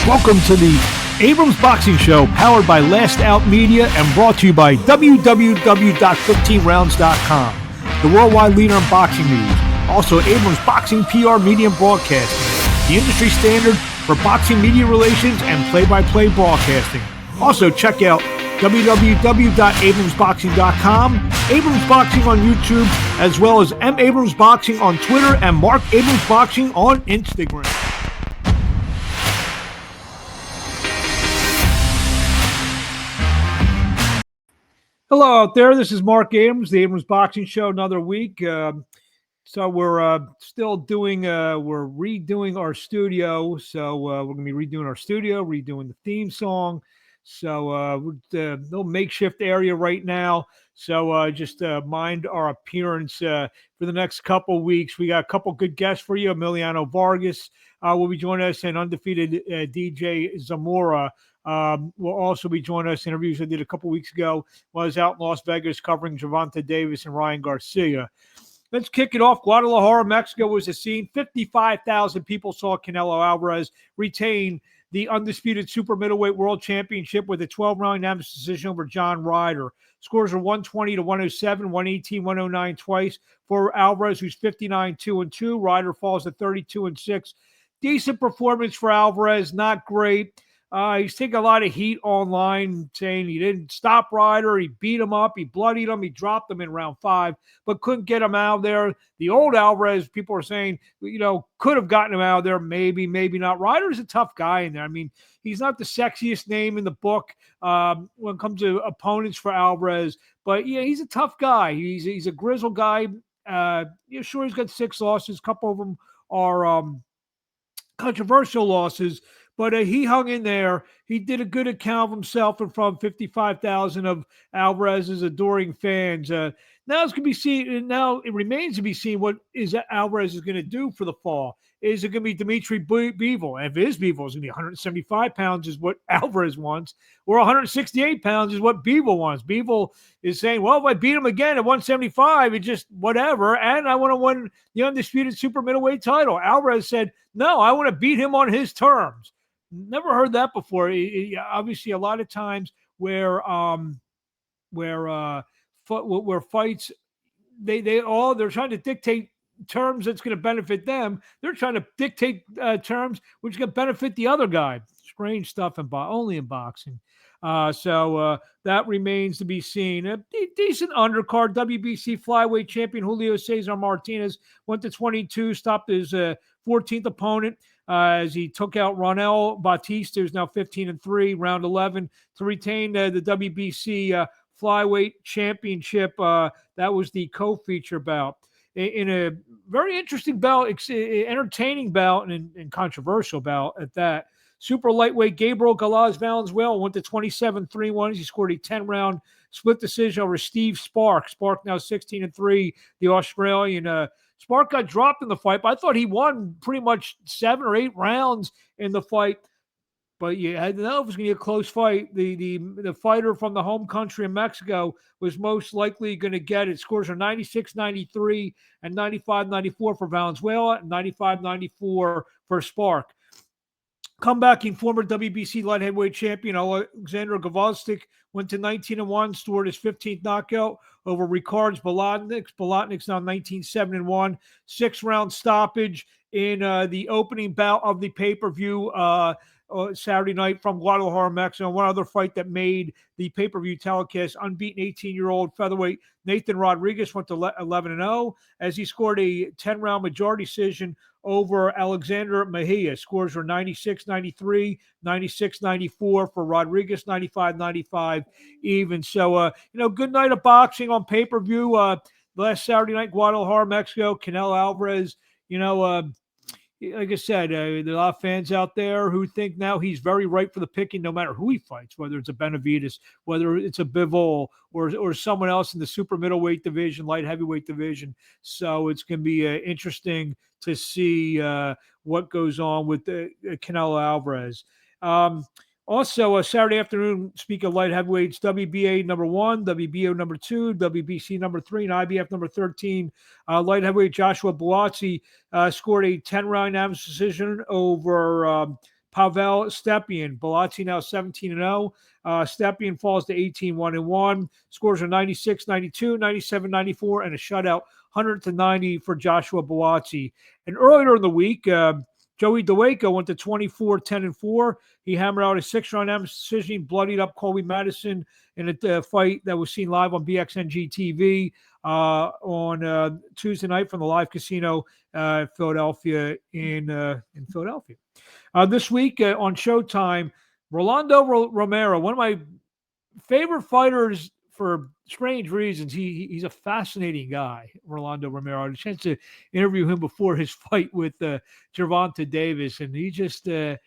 Welcome to the Abrams Boxing Show, powered by Last Out Media and brought to you by www.15rounds.com, the worldwide leader in boxing news. Also, Abrams Boxing PR Media and Broadcasting, the industry standard for boxing media relations and play-by-play broadcasting. Also, check out www.abramsboxing.com, Abrams Boxing on YouTube, as well as M. Abrams Boxing on Twitter and Marc Abrams Boxing on Instagram. Hello out there. This is Marc Abrams, the Abrams Boxing Show, another week. So we're still doing, we're redoing our studio. So we're going to be redoing our studio, redoing the theme song. So we're a little makeshift area right now. So just mind our appearance for the next couple weeks. We got a couple good guests for you. Emiliano Vargas will be joining us, and undefeated DJ Zamora will also be joining us. Interviews I did a couple weeks ago while I was out in Las Vegas covering Gervonta Davis and Ryan Garcia. Let's kick it off. Guadalajara, Mexico was the scene. 55,000 people saw Canelo Alvarez retain the undisputed super middleweight world championship with a 12-round unanimous decision over John Ryder. Scores are 120 to 107, 118, 109 twice for Alvarez, who's 59-2-2. Ryder falls to 32-6. Decent performance for Alvarez, not great. He's taking a lot of heat online saying he didn't stop Ryder. He beat him up. He bloodied him. He dropped him in round 5, but couldn't get him out of there. The old Alvarez, people are saying, could have gotten him out of there. Maybe, maybe not. Ryder's a tough guy in there. I mean, he's not the sexiest name in the book when it comes to opponents for Alvarez, but yeah, he's a tough guy. He's a grizzled guy. Sure, he's got 6 losses. A couple of them are controversial losses. But he hung in there. He did a good account of himself in front of 55,000 of Alvarez's adoring fans. Now it's going to be seen. Now it remains to be seen what Alvarez is going to do for the fall. Is it going to be Dimitri Bivol? And if it is Bivol, it's going to be 175 pounds is what Alvarez wants, or 168 pounds is what Bivol wants. Bivol is saying, well, if I beat him again at 175, it's just whatever, and I want to win the undisputed super middleweight title. Alvarez said, no, I want to beat him on his terms. Never heard that before. Obviously, a lot of times where fights, they're trying to dictate terms that's going to benefit them. They're trying to dictate terms which are going to benefit the other guy. Strange stuff only in boxing. So that remains to be seen. A decent undercard. WBC flyweight champion Julio Cesar Martinez went to 22, stopped his 14th opponent as he took out Ronel Batista, who's now 15-3, round 11, to retain the WBC flyweight championship. That was the co-feature bout. In a very interesting bout, entertaining bout, and controversial bout at that. Super lightweight Gabriel Galaz Valenzuela went to 27-3-1. He scored a 10-round split decision over Steve Spark. Spark now 16-3, the Australian. Spark got dropped in the fight, but I thought he won pretty much 7 or 8 rounds in the fight. But you had to know it was going to be a close fight. The fighter from the home country in Mexico was most likely going to get it. Scores are 96-93 and 95-94 for Valenzuela and 95-94 for Spark. Comebacking former WBC light heavyweight champion Alexander Gvozdyk went to 19-1, scored his 15th knockout over Ricards Bolotniks. Bolotniks now 19-7-1, 6-round stoppage in the opening bout of the pay-per-view Saturday night from Guadalajara, Mexico. One other fight that made the pay-per-view telecast, unbeaten 18-year-old featherweight Nathan Rodriguez went to 11-0 as he scored a 10-round majority decision over Alexander Mejia. Scores were 96-93, 96-94 for Rodriguez, 95-95 even. So, good night of boxing on pay-per-view. Last Saturday night, Guadalajara, Mexico, Canelo Alvarez, like I said, there are a lot of fans out there who think now he's very ripe for the picking no matter who he fights, whether it's a Benavidez, whether it's a Bivol, or someone else in the super middleweight division, light heavyweight division. So it's going to be interesting to see what goes on with Canelo Alvarez. Also, Saturday afternoon, speak of light heavyweights, WBA number 1, WBO number 2, WBC number 3, and IBF number 13. Light heavyweight Joshua Buatsi scored a 10-round unanimous decision over Pavel Stepien. Belazzi now 17-0. Stepien falls to 18-1-1. Scores are 96, 92, 97, 94, and a shutout, 100-90 for Joshua Belazzi. And earlier in the week, Joey DeWaco went to 24-10-4. He hammered out a 6-round decision, bloodied up Colby Madison in a fight that was seen live on BXNG TV on Tuesday night from the live casino Philadelphia in Philadelphia. This week on Showtime, Rolando Romero, one of my favorite fighters for strange reasons. He's a fascinating guy, Rolando Romero. I had a chance to interview him before his fight with Gervonta Davis, and he just he's a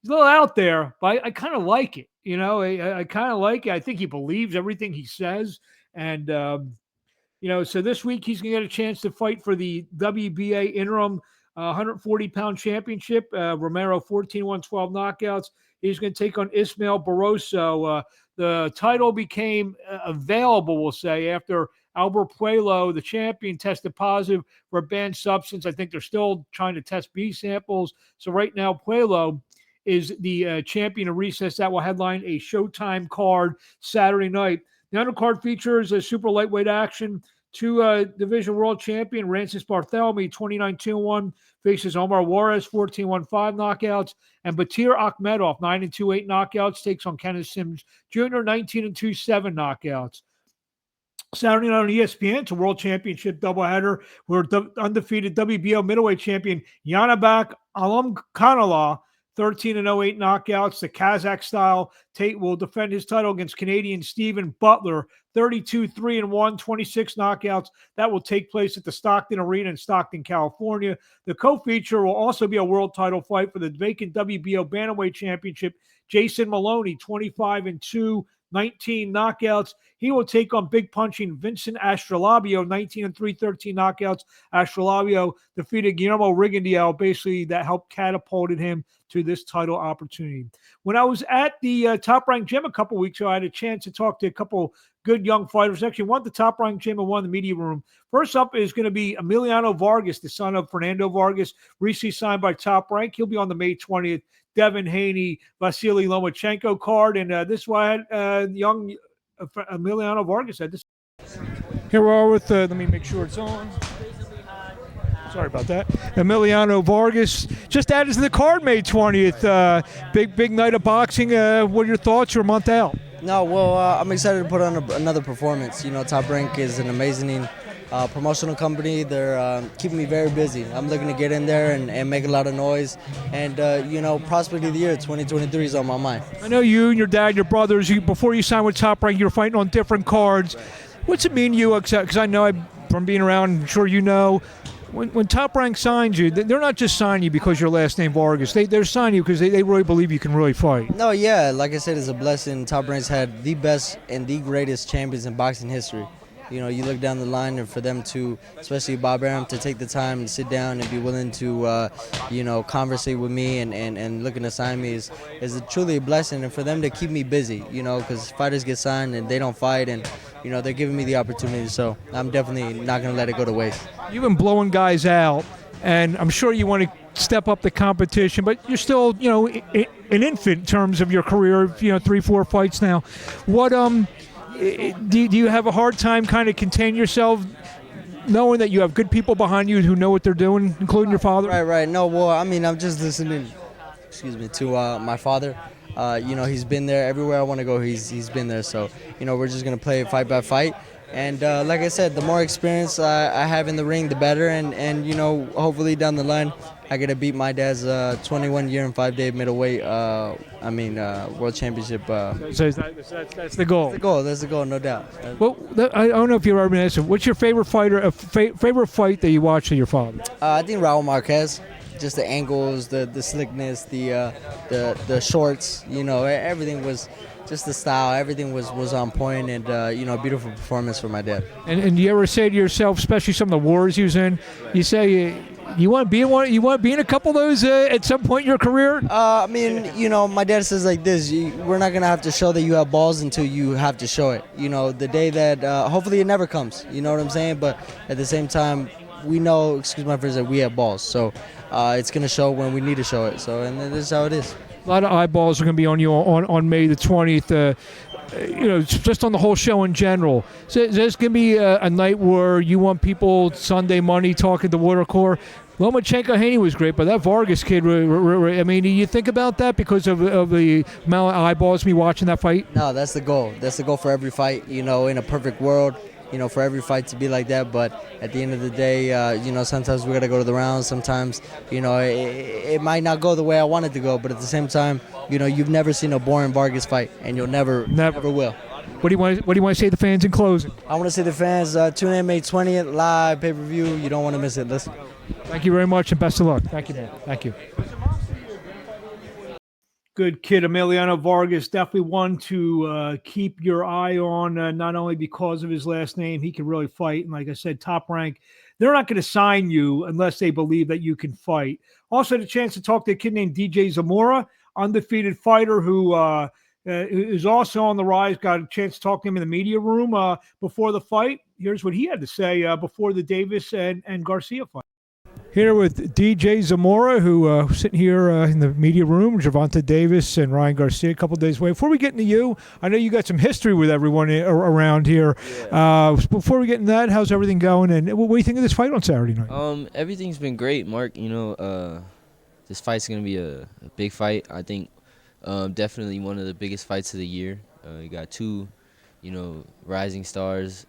little out there, but I kind of like it. I kind of like it. I think he believes everything he says, and so this week he's going to get a chance to fight for the WBA interim 140-pound championship. Romero 14-1, 12 knockouts. He's going to take on Ismael Barroso. The title became available, we'll say, after Albert Puello, the champion, tested positive for a banned substance. I think they're still trying to test B samples. So right now, Puello is the champion of recess that will headline a Showtime card Saturday night. The undercard features a super lightweight action. Two-division world champion Rancis Barthelemy, 29-2-1, faces Omar Juarez, 14-1, 5 knockouts. And Batir Akhmedov, 9-2, 8 knockouts, takes on Kenneth Sims Jr., 19-2, 7 knockouts. Saturday night on ESPN, it's a world championship doubleheader where undefeated WBO middleweight champion Yanibek Alamkhanallah, 13-0, 8 knockouts. The Kazakh style Tate will defend his title against Canadian Stephen Butler, 32-3-1, 26 knockouts. That will take place at the Stockton Arena in Stockton, California. The co-feature will also be a world title fight for the vacant WBO Bantamweight Championship. Jason Maloney, 25-2, 19 knockouts. He will take on big punching Vincent Astrolabio, 19-3, 13 knockouts. Astrolabio defeated Guillermo Rigondeaux, basically that helped catapulted him to this title opportunity. When I was at the Top Rank Gym a couple weeks ago, I had a chance to talk to a couple good young fighters. Actually, one at the Top Rank Gym and one in the media room. First up is going to be Emiliano Vargas, the son of Fernando Vargas, recently signed by Top Rank. He'll be on the May 20th Devin Haney, Vasily Lomachenko card. And this one, young Emiliano Vargas had this. Here we are with, let me make sure it's on. Sorry about that. Emiliano Vargas just added to the card May 20th. Big night of boxing. What are your thoughts? You're a month out. No, well, I'm excited to put on another performance. Top Rank is an amazing promotional company. They're keeping me very busy. I'm looking to get in there and make a lot of noise. And, prospect of the year, 2023 is on my mind. I know you and your dad, your brothers, before you signed with Top Rank, you were fighting on different cards. What's it mean to you? Because I know from being around, I'm sure you know, when Top Rank signs you, they're not just signing you because your last name Vargas. They're signing you because they really believe you can really fight. No, yeah. Like I said, it's a blessing. Top Rank's had the best and the greatest champions in boxing history. You look down the line, and for them to, especially Bob Arum, to take the time and sit down and be willing to, conversate with me and looking to sign me is truly a blessing. And for them to keep me busy, because fighters get signed and they don't fight, and, they're giving me the opportunity. So I'm definitely not going to let it go to waste. You've been blowing guys out, and I'm sure you want to step up the competition, but you're still, an infant in terms of your career, 3-4 fights now. What, do you have a hard time kind of containing yourself, knowing that you have good people behind you who know what they're doing, including your father? Right. No, well, I'm just listening, to my father. He's been there everywhere I want to go. He's been there. So, we're just going to play fight by fight. And like I said, the more experience I have in the ring, the better. And hopefully down the line, I get to beat my dad's 21-year and 5-day middleweight, world championship. So that's the goal. That's the goal, no doubt. Well, I don't know if you've ever been asked, what's your favorite fighter, favorite fight that you watched of your father? I think Raul Marquez. Just the angles, the slickness, the shorts, everything was just the style. Everything was on point, and beautiful performance for my dad. And you ever say to yourself, especially some of the wars he was in, you say you want to be in one? You want to be in a couple of those at some point in your career? My dad says like this: we're not gonna have to show that you have balls until you have to show it. The day that hopefully it never comes. You know what I'm saying? But at the same time, we know, excuse my phrase, that we have balls. So it's going to show when we need to show it. So, and this is how it is. A lot of eyeballs are going to be on you on May the 20th. Just on the whole show in general. So is this going to be a night where you want people Sunday money talking to Watercore? Lomachenko Haney was great, but that Vargas kid, I mean, do you think about that because of the amount of eyeballs me watching that fight? No, that's the goal. That's the goal for every fight, in a perfect world, for every fight to be like that. But at the end of the day, sometimes we got to go to the rounds. Sometimes, it might not go the way I want it to go. But at the same time, you've never seen a boring Vargas fight, and you'll never will. What do you want to say to the fans in closing? I want to say to the fans, tune in May 20th, live, pay-per-view. You don't want to miss it. Let's go. Thank you very much, and best of luck. Thank you, man. Thank you. Good kid, Emiliano Vargas. Definitely one to keep your eye on, not only because of his last name, he can really fight. And like I said, Top Rank, they're not going to sign you unless they believe that you can fight. Also had a chance to talk to a kid named DJ Zamora, undefeated fighter who is also on the rise. Got a chance to talk to him in the media room before the fight. Here's what he had to say before the Davis and Garcia fight. Here with DJ Zamora, who sitting here in the media room, Gervonta Davis and Ryan Garcia a couple days away. Before we get into you, I know you got some history with everyone around here. Yeah. Before we get into that, how's everything going? And what do you think of this fight on Saturday night? Everything's been great, Mark. This fight's going to be a big fight. I think definitely one of the biggest fights of the year. You got two, rising stars.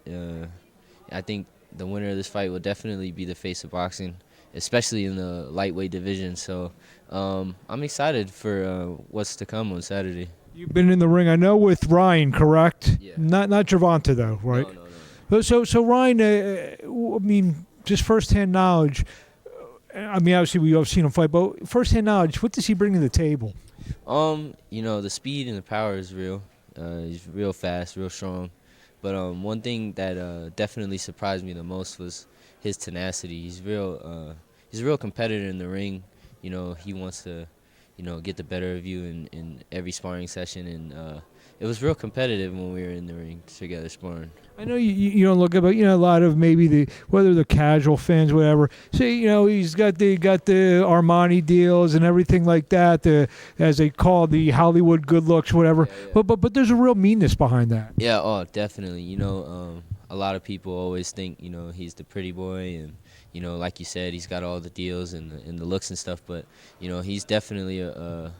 I think the winner of this fight will definitely be the face of boxing, especially in the lightweight division. So I'm excited for what's to come on Saturday. You've been in the ring, I know, with Ryan, correct? Yeah. Not Gervonta, though, right? No. So Ryan, just firsthand knowledge. Obviously we've seen him fight, but firsthand knowledge, what does he bring to the table? The speed and the power is real. He's real fast, real strong. But one thing that definitely surprised me the most was his tenacity. He's a real competitor in the ring. He wants to, get the better of you in every sparring session, and it was real competitive when we were in the ring together sparring. I know you don't look at, but a lot of maybe whether they're casual fans, whatever. Say he's got the Armani deals and everything like that, as they call the Hollywood good looks, whatever. Yeah. But there's a real meanness behind that. Yeah, definitely. A lot of people always think he's the pretty boy, and like you said, he's got all the deals and the looks and stuff. But he's definitely a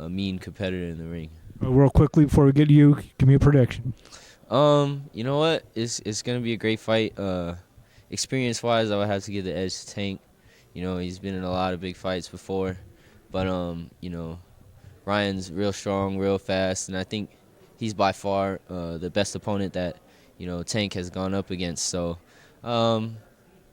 mean competitor in the ring. Real quickly before we get to you, give me a prediction. You know what? It's gonna be a great fight. Experience-wise, I would have to give the edge to Tank. He's been in a lot of big fights before, but Ryan's real strong, real fast, and I think he's by far the best opponent that Tank has gone up against. So,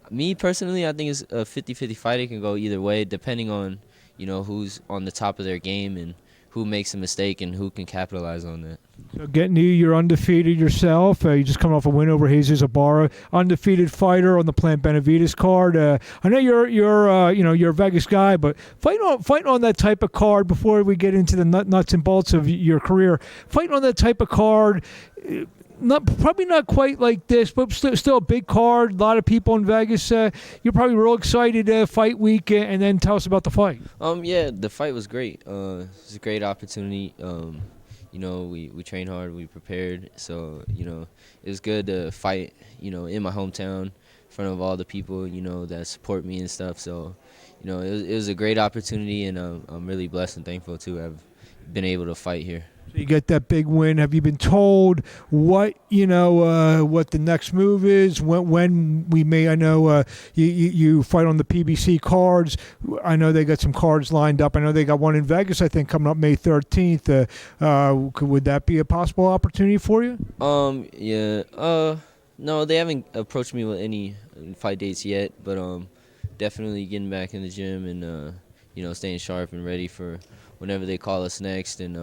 me personally, I think it's a 50-50 fight. It can go either way, depending on who's on the top of their game and who makes a mistake and who can capitalize on that. So getting you're undefeated yourself. You just coming off a win over Jesus Zamora, undefeated fighter on the Plant Benavides card. I know you're a Vegas guy, but fighting on that type of card before we get into the nuts and bolts of your career. Fighting on that type of card. Probably not quite like this, but still a big card. A lot of people in Vegas. You're probably real excited fight week, and then tell us about the fight. Yeah, the fight was great. It was a great opportunity. We trained hard, we prepared, so it was good to fight. In my hometown, in front of all the people that support me and stuff. So, it was a great opportunity, and I'm really blessed and thankful to have been able to fight here. So you get that big win. Have you been told what what the next move is? When we may? I know you fight on the PBC cards. I know they got some cards lined up. I know they got one in Vegas, I think, coming up May 13th. Would that be a possible opportunity for you? Yeah. No, they haven't approached me with any fight dates yet, but definitely getting back in the gym and staying sharp and ready for whenever they call us next. And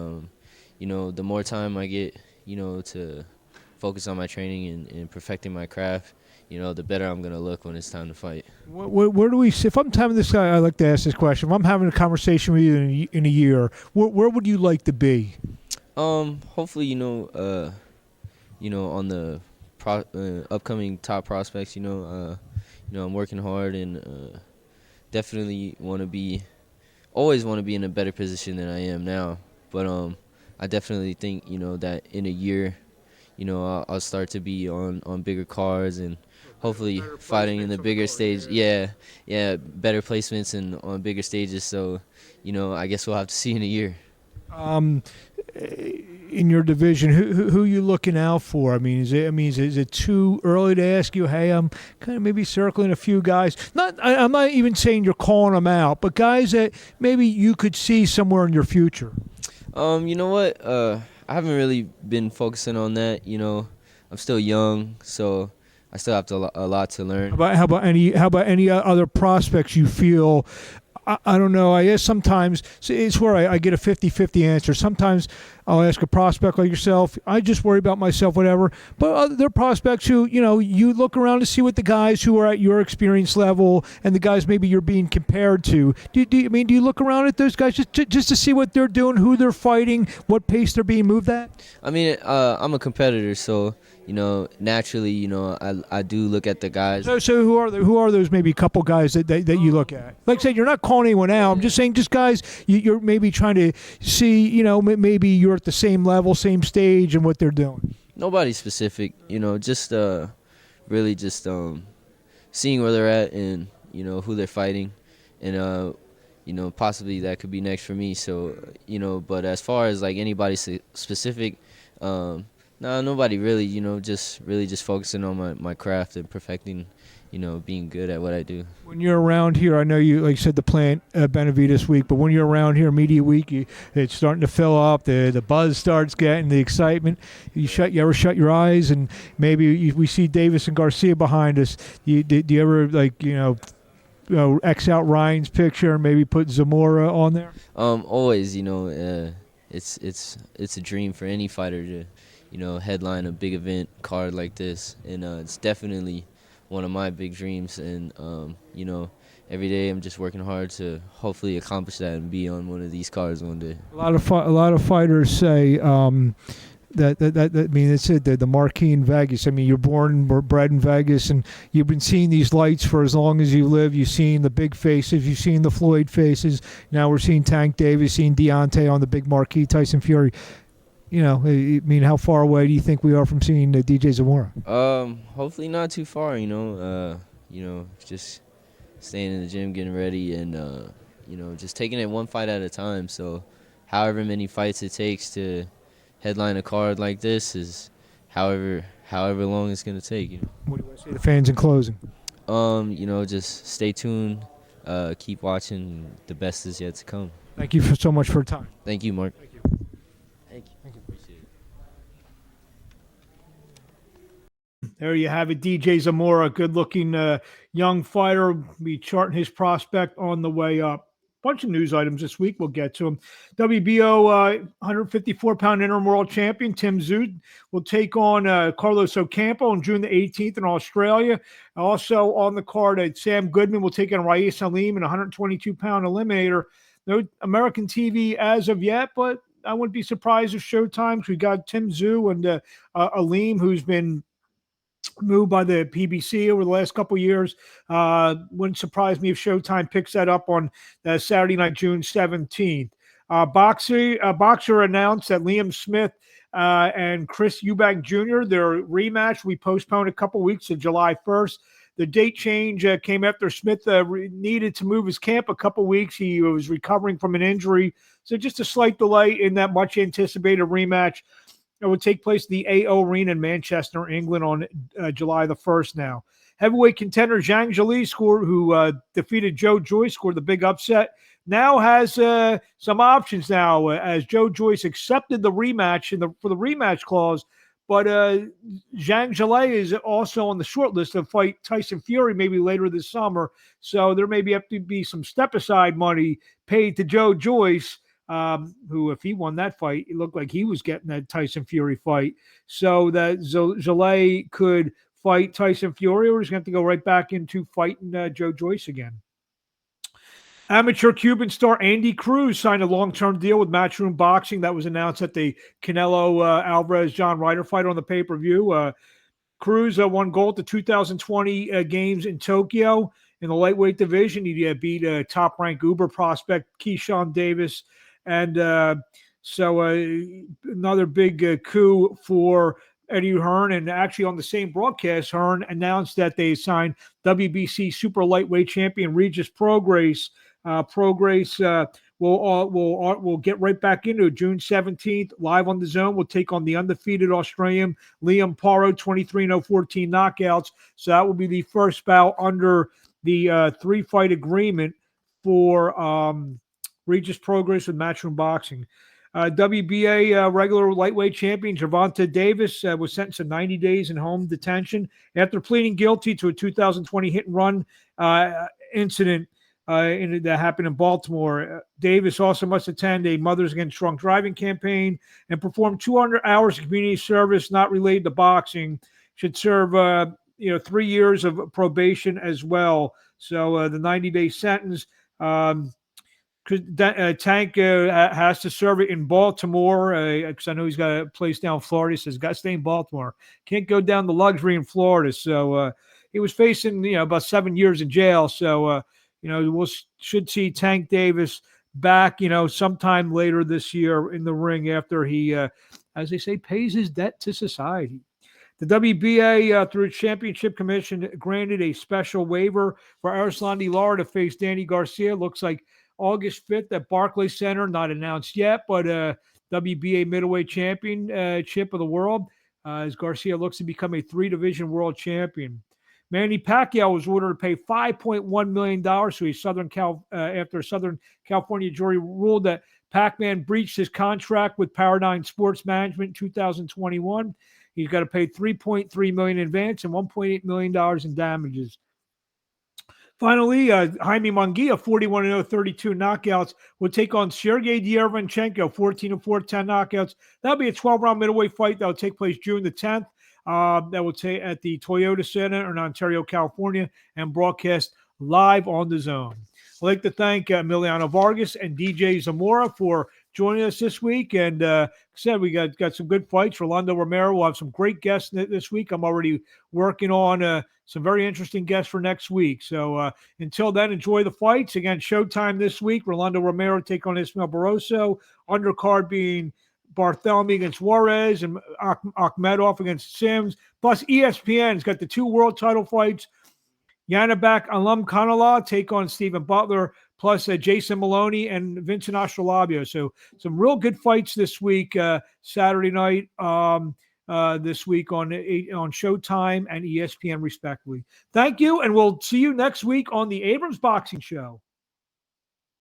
the more time I get, to focus on my training and perfecting my craft, the better I'm going to look when it's time to fight. Where do we see? If I'm having this guy, I like to ask this question. If I'm having a conversation with you in a year, where would you like to be? Hopefully, on the upcoming top prospects, I'm working hard and definitely always want to be in a better position than I am now. But I definitely think that in a year, I'll start to be on bigger cards and hopefully better fighting in placements the on the bigger card, stage. Yeah, better placements and on bigger stages. So, I guess we'll have to see in a year. Um, in your division, who you looking out for? I mean, is it too early to ask you? Hey, I'm kind of maybe circling a few guys. I'm not even saying you're calling them out, but guys that maybe you could see somewhere in your future. You know what? I haven't really been focusing on that. I'm still young, so I still have a lot to learn. How about any other prospects you feel? I don't know. I guess sometimes it's where I get a 50-50 answer. Sometimes I'll ask a prospect like yourself. I just worry about myself, whatever. But there are prospects who, you look around to see what the guys who are at your experience level and the guys maybe you're being compared to. Do you look around at those guys just to see what they're doing, who they're fighting, what pace they're being moved at? I mean, I'm a competitor, so naturally, I do look at the guys. So who are those maybe couple guys that you look at? Like I said, you're not calling anyone out. I'm just saying, just guys you're maybe trying to see. Maybe you're at the same level, same stage, and what they're doing. Nobody specific, just really just seeing where they're at and who they're fighting, and possibly that could be next for me. So but as far as like anybody specific, no, nobody really. Just really just focusing on my craft and perfecting, being good at what I do. When you're around here, I know you, like you said, the plant Benavides week, but when you're around here, media week, it's starting to fill up. The buzz starts getting, the excitement. You ever shut your eyes and maybe we see Davis and Garcia behind us. Do you ever X out Ryan's picture and maybe put Zamora on there? Always, it's a dream for any fighter to headline a big event card like this, and it's definitely one of my big dreams, and every day I'm just working hard to hopefully accomplish that and be on one of these cards one day. A lot of fighters say it's it. The marquee in Vegas. I mean, you're bred in Vegas, and you've been seeing these lights for as long as you live. You've seen the big faces. You've seen the Floyd faces. Now we're seeing Tank Davis, seeing Deontay on the big marquee, Tyson Fury. How far away do you think we are from seeing DJ Zamora? Hopefully not too far. Just staying in the gym, getting ready, and just taking it one fight at a time. So, however many fights it takes to headline a card like this is however long it's gonna take. What do you want to say to the fans in closing? Just stay tuned, keep watching. The best is yet to come. Thank you so much for your time. Thank you, Marc. Thank you. Thank you. Appreciate it. There you have it, DJ Zamora, good-looking young fighter. Be charting his prospect on the way up. Bunch of news items this week. We'll get to them. WBO 154-pound interim world champion Tim Tszyu will take on Carlos Ocampo on June the 18th in Australia. Also on the card, Sam Goodman will take on Reyes Salim in a 122-pound eliminator. No American TV as of yet, but I wouldn't be surprised if Showtime. We got Tim Tszyu and Aleem, who's been moved by the PBC over the last couple of years. Wouldn't surprise me if Showtime picks that up on Saturday night, June 17th. Boxer announced that Liam Smith and Chris Eubank Jr., their rematch, will be postponed a couple weeks to July 1st. The date change came after Smith needed to move his camp a couple weeks. He was recovering from an injury. So just a slight delay in that much anticipated rematch. It would take place at the AO Arena in Manchester, England on July the 1st now. Heavyweight contender Zhang Zhili, who defeated Joe Joyce, scored the big upset, now has some options now as Joe Joyce accepted the rematch for the rematch clause. But Zhang Zhili is also on the short list to fight Tyson Fury maybe later this summer. So there may have to be some step-aside money paid to Joe Joyce, who, if he won that fight, it looked like he was getting that Tyson Fury fight. So that Zhili could fight Tyson Fury, or he's going to have to go right back into fighting Joe Joyce again. Amateur Cuban star Andy Cruz signed a long-term deal with Matchroom Boxing. That was announced at the Canelo Alvarez-John Ryder fight on the pay-per-view. Cruz won gold at the 2020 games in Tokyo in the lightweight division. He beat top-ranked Uber prospect Keyshawn Davis, and so another big coup for Eddie Hearn. And actually, on the same broadcast, Hearn announced that they signed WBC super lightweight champion Regis Prograis. We'll get right back into it. June 17th, live on the Zone. We'll take on the undefeated Australian Liam Paro, 23-0-14 knockouts. So that will be the first bout under the 3-fight agreement for Regis Prograis with Matchroom Boxing. WBA regular lightweight champion Gervonta Davis was sentenced to 90 days in home detention after pleading guilty to a 2020 hit-and-run incident that happened in Baltimore. Davis also must attend a Mothers Against Drunk Driving campaign and perform 200 hours of community service not related to boxing. Should serve 3 years of probation as well. So the 90-day sentence. Tank has to serve it in Baltimore because I know he's got a place down in Florida. He says, got to stay in Baltimore. Can't go down the luxury in Florida. So he was facing, about 7 years in jail. So, should see Tank Davis back, sometime later this year in the ring after he, as they say, pays his debt to society. The WBA, through its championship commission, granted a special waiver for Arislandi Lara to face Danny Garcia. Looks like August 5th at Barclays Center, not announced yet, but WBA middleweight championship of the world as Garcia looks to become a 3-division world champion. Manny Pacquiao was ordered to pay $5.1 million to after a Southern California jury ruled that Pac-Man breached his contract with Paradigm Sports Management in 2021. He's got to pay $3.3 million in advance and $1.8 million in damages. Finally, Jaime Munguia, 41-0, 32 knockouts, will take on Sergey Derevyanchenko, 14-4, 10 knockouts. That'll be a 12-round middleweight fight that will take place June the 10th. That will take at the Toyota Center in Ontario, California, and broadcast live on the Zone. I'd like to thank Emiliano Vargas and DJ Zamora for joining us this week. And said we got some good fights. Rolando Romero will have some great guests this week. I'm already working on some very interesting guests for next week. So until then, enjoy the fights. Again, Showtime this week. Rolando Romero take on Ismael Barroso. Undercard being Bartholomew against Juarez and Akhmedov against Sims. Plus ESPN's got the 2 world title fights. Yanabak Alam Kanala take on Stephen Butler, plus Jason Maloney and Vincent Astrolabio. So some real good fights this week, Saturday night, this week on Showtime and ESPN, respectively. Thank you, and we'll see you next week on the Abrams Boxing Show.